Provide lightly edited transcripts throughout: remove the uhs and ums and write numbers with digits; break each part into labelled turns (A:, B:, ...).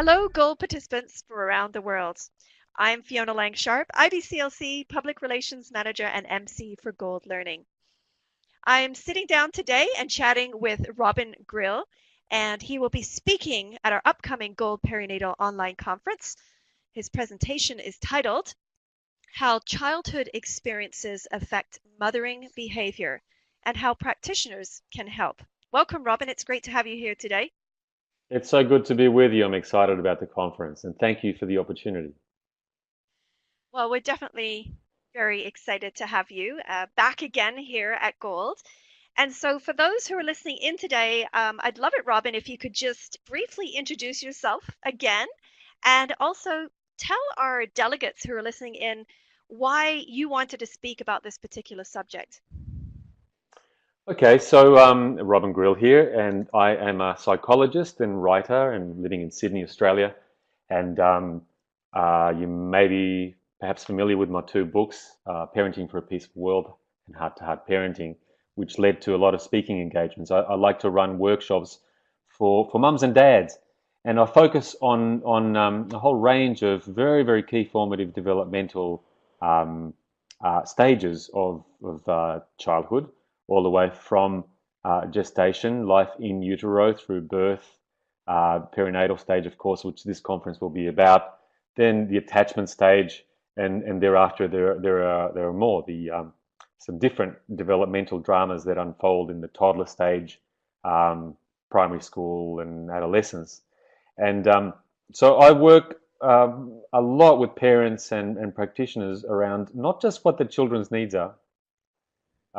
A: Hello, GOLD participants from around the world. I'm Fiona Lang-Sharp, IBCLC Public Relations Manager and MC for GOLD Learning. I'm sitting down today and chatting with Robin Grille, and he will be speaking at our upcoming GOLD Perinatal Online Conference. His presentation is titled, How Childhood Experiences Affect Mothering Behavior and How Practitioners Can Help. Welcome, Robin. It's great to have you here today.
B: It's so good to be with you. I'm excited about the conference and thank you for the opportunity.
A: Well, we're definitely very excited to have you back again here at Gold. And so, for those who are listening in today, I'd love it, Robin, if you could just briefly introduce yourself again and also tell our delegates who are listening in why you wanted to speak about this particular subject.
B: Okay, so Robin Grille here, and I am a psychologist and writer and living in Sydney, Australia. And you may be perhaps familiar with my two books, Parenting for a Peaceful World and Heart to Heart Parenting, which led to a lot of speaking engagements. I like to run workshops for mums and dads, and I focus on a whole range of very key formative developmental um, stages of childhood, all the way from gestation, life in utero through birth, perinatal stage, of course, which this conference will be about, then the attachment stage, and thereafter there are more some different developmental dramas that unfold in the toddler stage, um, primary school, and adolescence. And so I work a lot with parents and practitioners around not just what the children's needs are,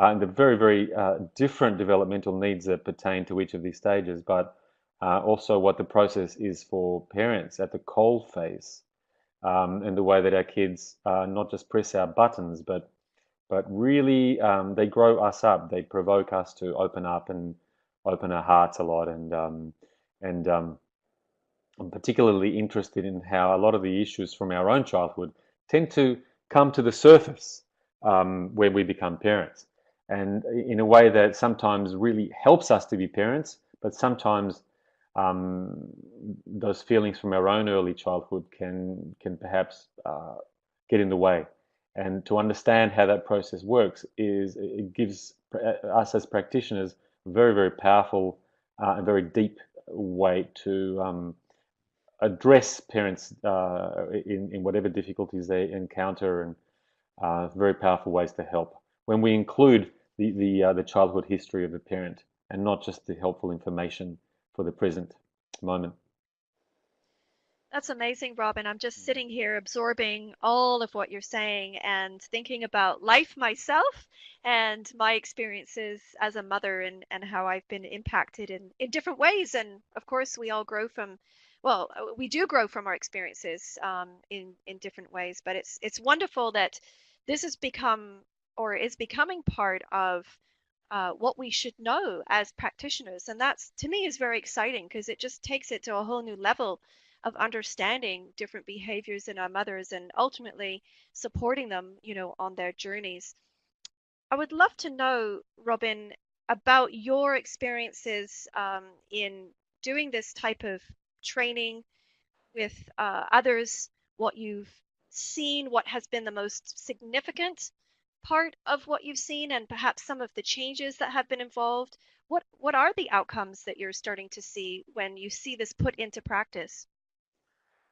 B: and the very different developmental needs that pertain to each of these stages, but also what the process is for parents at the cold phase, and the way that our kids not just press our buttons, but really they grow us up. They provoke us to open up and open our hearts a lot, and I'm particularly interested in how a lot of the issues from our own childhood tend to come to the surface when we become parents, and in a way that sometimes really helps us to be parents, but sometimes um, those feelings from our own early childhood can perhaps get in the way. And to understand how that process works is it gives us as practitioners a very powerful and very deep way to address parents in whatever difficulties they encounter, and very powerful ways to help when we include the childhood history of the parent and not just the helpful information for the present moment.
A: That's amazing, Robin. I'm just sitting here absorbing all of what you're saying and thinking about life myself and my experiences as a mother and how I've been impacted in different ways. And of course, we all grow from, well, we do grow from our experiences in different ways. But it's wonderful that this has become or is becoming part of what we should know as practitioners. And that's, to me, is very exciting because it just takes it to a whole new level of understanding different behaviors in our mothers and ultimately supporting them, on their journeys. I would love to know, Robin, about your experiences in doing this type of training with others, what you've seen, what has been the most significant part of what you've seen, and perhaps some of the changes that have been involved. What are the outcomes that you're starting to see when you see this put into practice?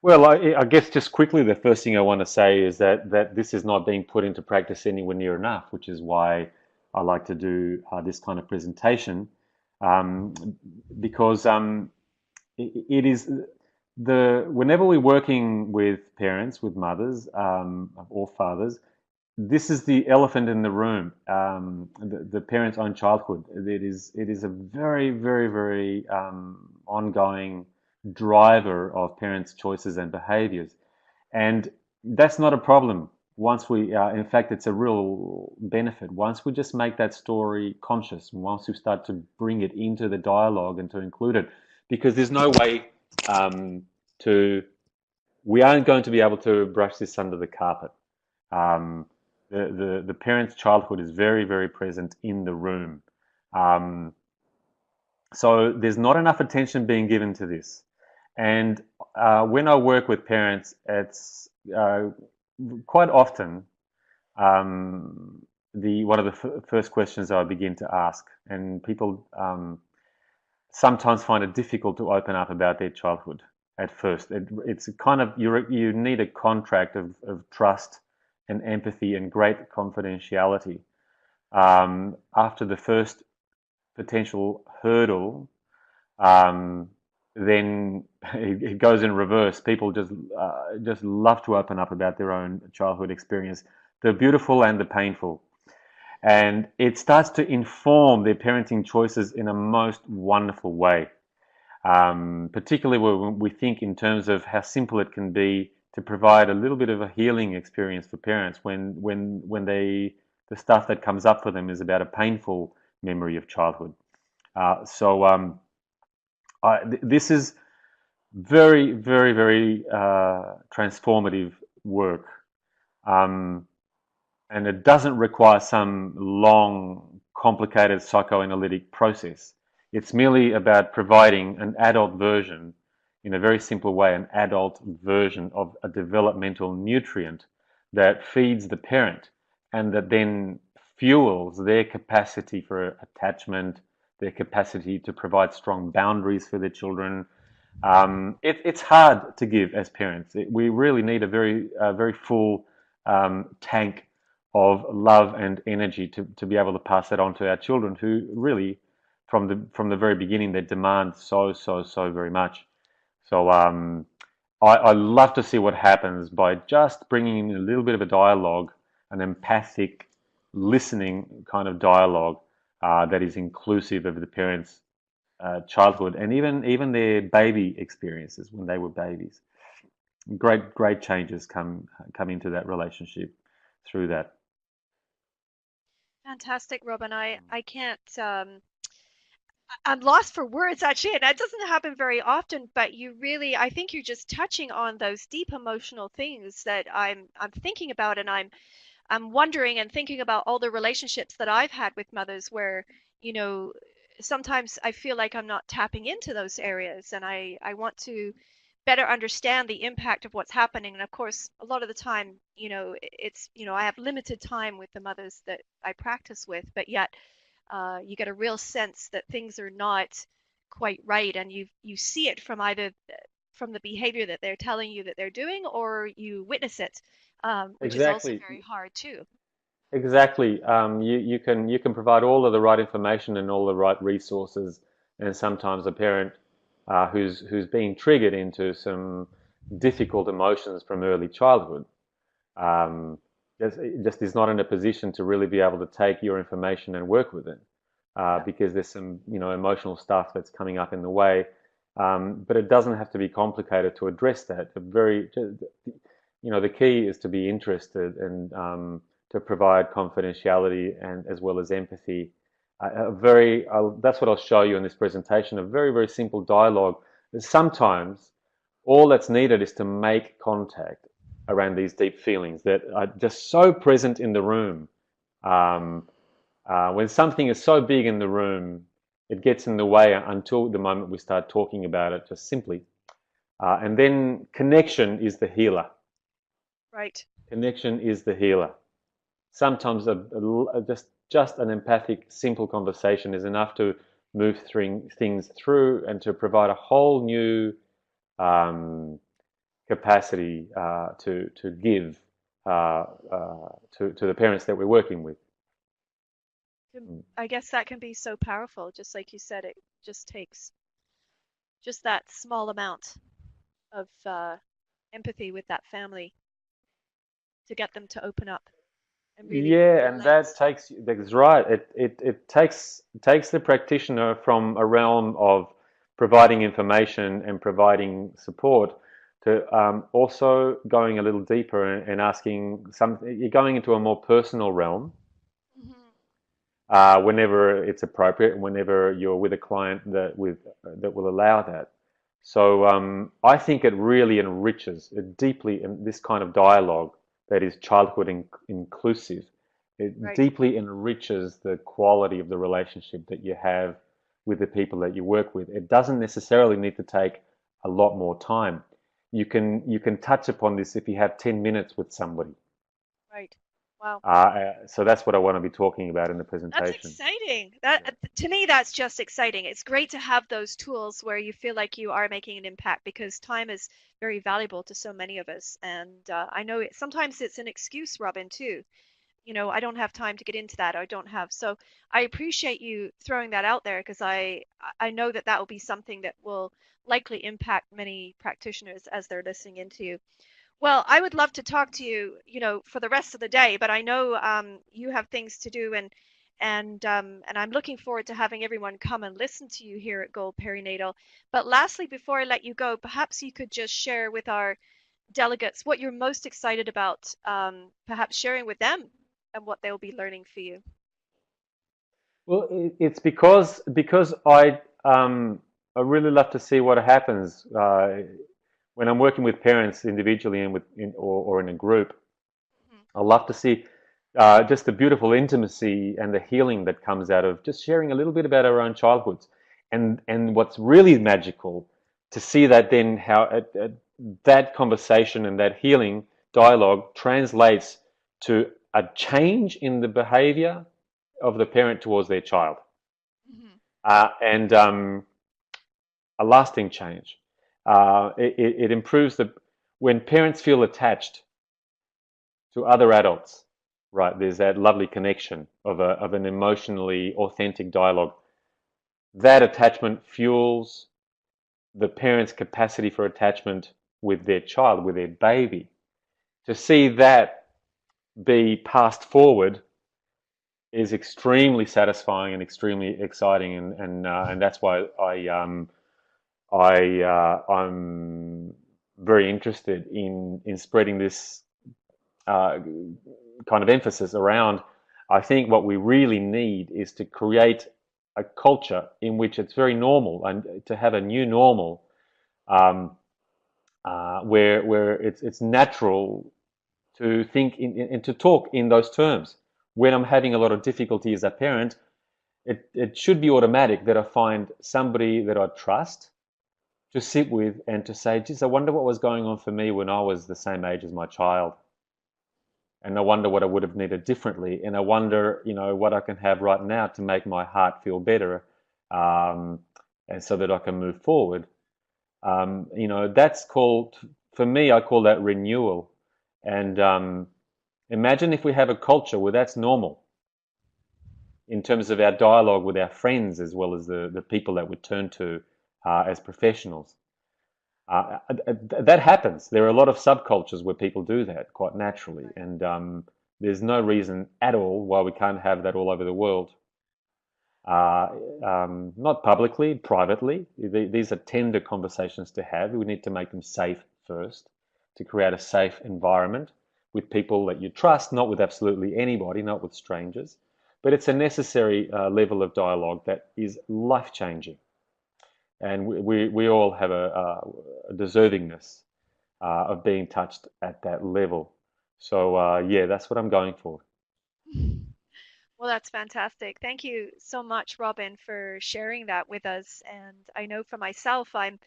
B: Well, I guess just quickly, the first thing I want to say is that this is not being put into practice anywhere near enough, which is why I like to do this kind of presentation, um, because it is whenever we're working with parents, with mothers or fathers, this is the elephant in the room. The parent's own childhood. It is a very ongoing driver of parents' choices and behaviors, and that's not a problem. Once we, in fact, it's a real benefit. Once we just make that story conscious, and once we start to bring it into the dialogue and to include it, because there's no way to we aren't going to be able to brush this under the carpet. Um, the parent's childhood is very present in the room. Um, so there's not enough attention being given to this. And when I work with parents, it's quite often the one of the first questions I begin to ask, and people sometimes find it difficult to open up about their childhood at first. It's a kind of you need a contract of trust and empathy and great confidentiality. After the first potential hurdle, um, then it goes in reverse. People just love to open up about their own childhood experience, the beautiful and the painful, and it starts to inform their parenting choices in a most wonderful way. Particularly when we think in terms of how simple it can be to provide a little bit of a healing experience for parents when the stuff that comes up for them is about a painful memory of childhood. This is very, very, very transformative work. Um, and it doesn't require some long, complicated psychoanalytic process. It's merely about providing an adult version, in a very simple way, an adult version of a developmental nutrient that feeds the parent and that then fuels their capacity for attachment, their capacity to provide strong boundaries for their children. It's hard to give as parents. We really need very full tank of love and energy to be able to pass that on to our children, who really, from the very beginning, they demand so very much. So I love to see what happens by just bringing in a little bit of a dialogue, an empathic, listening kind of dialogue that is inclusive of the parents' childhood and even their baby experiences when they were babies. Great changes come into that relationship through that.
A: Fantastic, Robin. I can't I'm lost for words actually, and that doesn't happen very often, but you really I think you're just touching on those deep emotional things that I'm thinking about, and I'm wondering and thinking about all the relationships that I've had with mothers where, you know, sometimes I feel like I'm not tapping into those areas, and I want to better understand the impact of what's happening. And of course, a lot of the time, it's, I have limited time with the mothers that I practice with, but yet you get a real sense that things are not quite right, and you see it from either from the behavior that they're telling you that they're doing, or you witness it, which is also
B: Exactly.
A: very hard too.
B: Exactly. You can provide all of the right information and all the right resources, and sometimes a parent who's being triggered into some difficult emotions from early childhood um, just is not in a position to really be able to take your information and work with it
A: Yeah.
B: because there's some emotional stuff that's coming up in the way. But it doesn't have to be complicated to address that. The key is to be interested and to provide confidentiality and as well as empathy. That's what I'll show you in this presentation, a very simple dialogue. Sometimes all that's needed is to make contact around these deep feelings that are just so present in the room. Um, when something is so big in the room, it gets in the way until the moment we start talking about it, just simply. And then connection is the healer.
A: Right.
B: Connection is the healer. Sometimes just an empathic, simple conversation is enough to move things through and to provide a whole new um, capacity to give to the parents that we're working with.
A: I guess that can be so powerful. Just like you said, it just takes just that small amount of empathy with that family to get them to open up and really
B: Yeah, and
A: relate.
B: that's right. It takes the practitioner from a realm of providing information and providing support to also going a little deeper and asking you're going into a more personal realm
A: Hmm.
B: whenever it's appropriate, whenever you're with a client that will allow that. So I think it really enriches it deeply in this kind of dialogue that is childhood inclusive. It
A: Right.
B: deeply enriches the quality of the relationship that you have with the people that you work with. It doesn't necessarily need to take a lot more time. You can touch upon this if you have 10 minutes with somebody.
A: Right. Wow.
B: So that's what I want to be talking about in the
A: That's
B: presentation.
A: exciting.
B: Yeah.
A: To me, that's just exciting. It's great to have those tools where you feel like you are making an impact because time is very valuable to so many of us. And I know sometimes it's an excuse, Robin, too. I don't have time to get into that. I don't have. So I appreciate you throwing that out there because I know that that will be something that will likely impact many practitioners as they're listening into you. Well, I would love to talk to you, for the rest of the day, but I know you have things to do, and I'm looking forward to having everyone come and listen to you here at Gold Perinatal. But lastly, before I let you go, perhaps you could just share with our delegates what you're most excited about, perhaps sharing with them and what they'll be learning for you.
B: Well, it's because I really love to see what happens when I'm working with parents individually and or in a group.
A: Mhm.
B: I love to see just the beautiful intimacy and the healing that comes out of just sharing a little bit about our own childhoods, and what's really magical to see that then how that conversation and that healing dialogue translates to a change in the behavior of the parent towards their child,
A: Mhm.
B: and a lasting change. It improves the when parents feel attached to other adults, right? There's that lovely connection of an emotionally authentic dialogue. That attachment fuels the parent's capacity for attachment with their child, with their baby. To see that be passed forward is extremely satisfying and extremely exciting, and that's why I'm very interested in spreading this uh, kind of emphasis around. I think what we really need is to create a culture in which it's very normal and to have a new normal, um, where it's natural to think and to talk in those terms. When I'm having a lot of difficulty as a parent, it should be automatic that I find somebody that I trust to sit with and to say, geez, I wonder what was going on for me when I was the same age as my child. And I wonder what I would have needed differently. And I wonder, what I can have right now to make my heart feel better, um, and so that I can move forward. That's called, for me, I call that renewal. And imagine if we have a culture where that's normal in terms of our dialogue with our friends as well as the people that we turn to as professionals. That happens. There are a lot of subcultures where people do that quite naturally,
A: Right.
B: and there's no reason at all why we can't have that all over the world. Uh, not publicly, privately. These are tender conversations to have. We need to make them safe first, to create a safe environment with people that you trust, not with absolutely anybody, not with strangers. But it's a necessary level of dialogue that is life changing, and we all have a deservingness of being touched at that level. So yeah, that's what I'm going for.
A: Well, that's fantastic. Thank you so much, Robin, for sharing that with us. And I know for myself, I'm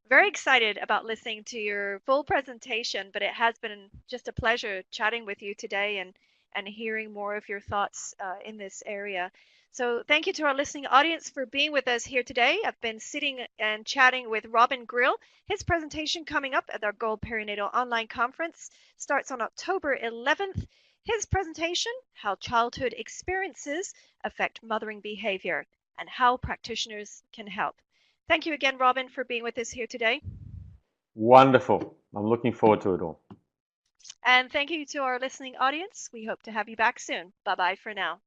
A: very excited about listening to your full presentation, but it has been just a pleasure chatting with you today and hearing more of your thoughts in this area. So thank you to our listening audience for being with us here today. I've been sitting and chatting with Robin Grille. His presentation coming up at our Gold Perinatal Online Conference starts on October 11th. His presentation, How Childhood Experiences Affect Mothering Behavior and How Practitioners Can Help. Thank you again, Robin, for being with us here today.
B: Wonderful. I'm looking forward to it all.
A: And thank you to our listening audience. We hope to have you back soon. Bye bye for now.